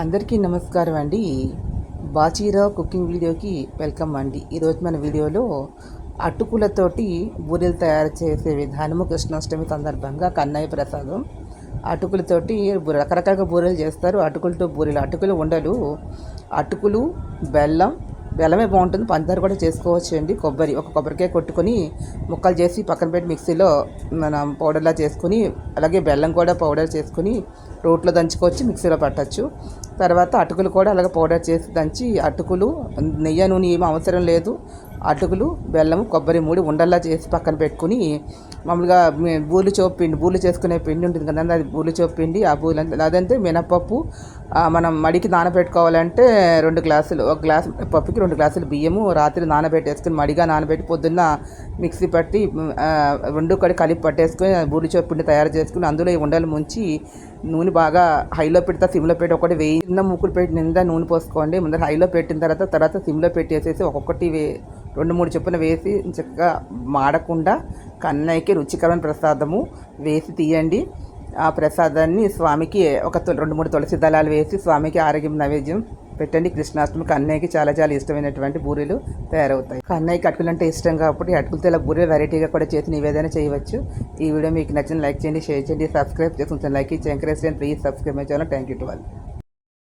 అందరికీ నమస్కారం అండి. బాచీరావు కుకింగ్ వీడియోకి వెల్కమ్ అండి. ఈరోజు మన వీడియోలో అటుకులతోటి బూరెలు తయారు చేసే విధానము కృష్ణాష్టమి సందర్భంగా కన్నయ్య ప్రసాదం. అటుకులతోటి రకరకాల బూరెలు చేస్తారు. అటుకులతో బూరెలు, అటుకులు ఉండలు, అటుకులు, బెల్లం, బెల్లమే బాగుంటుంది, పంచదార కూడా చేసుకోవచ్చు అండి. ఒక కొబ్బరికాయ కొట్టుకొని ముక్కలు చేసి పక్కన పెట్టి మిక్సీలో మనం పౌడర్లా చేసుకుని, అలాగే బెల్లం కూడా పౌడర్ చేసుకుని రోట్లో దంచుకోవచ్చు, మిక్సీలో పట్టచ్చు. తర్వాత అటుకులు కూడా అలాగే పౌడర్ చేసి దంచి, అటుకులు నెయ్యి నూనె ఏమీ అవసరం లేదు, అటుకులు, బెల్లము, కొబ్బరి మూడి ఉండల్లా చేసి పక్కన పెట్టుకుని, మామూలుగా బూరెలు చేసుకునే పిండి ఉంటుంది కదా, అది బూరెలు చోపు పిండి. ఆ బూరెలు అదంటే మినపప్పు మనం మడికి నానబెట్టుకోవాలంటే 2 గ్లాసులు, ఒక గ్లాసు పప్పుకి 2 గ్లాసులు బియ్యము రాత్రి నానబెట్టేసుకుని, మడిగా నానబెట్టి పొద్దున్న మిక్సీ పట్టి 2 కలిపి పట్టేసుకొని బూరెలు చోపు పిండి తయారు చేసుకుని, అందులో ఈ ఉండలు ముంచి నూనె బాగా హైలో పెడతా, సిమ్లో పెట్టి ఒకటి చిన్న మూకులు పెట్టి నిండా నూనె పోసుకోండి. ముందర హైలో పెట్టిన తర్వాత సిమ్లో పెట్టేసేసి ఒక్కొక్కటి 2-3 చొప్పున వేసి చక్కగా మాడకుండా కన్నయ్యకి రుచికరమైన ప్రసాదము వేసి తీయండి. ఆ ప్రసాదాన్ని స్వామికి ఒక 2-3 తులసి దళాలు వేసి స్వామికి ఆరోగ్యం నైవేద్యం పెట్టండి. కృష్ణాష్టమి కన్నయ్యకి చాలా చాలా ఇష్టమైనటువంటి బూరెలు తయారవుతాయి. కన్నయ్యకి అటుకులు అంటే ఇష్టం కాబట్టి అటుకులతో ఇలా బూరెలు వెరైటీగా కూడా చేసి నివేదన చేయవచ్చు. ఈ వీడియో మీకు నచ్చిన లైక్ చేయండి, షేర్ చేయండి, సబ్స్క్రైబ్ చేసుకుంటాను. లైక్ ఇచ్చి ఎంకరేజ్ చేయండి. Please subscribe my channel. Thank you to all.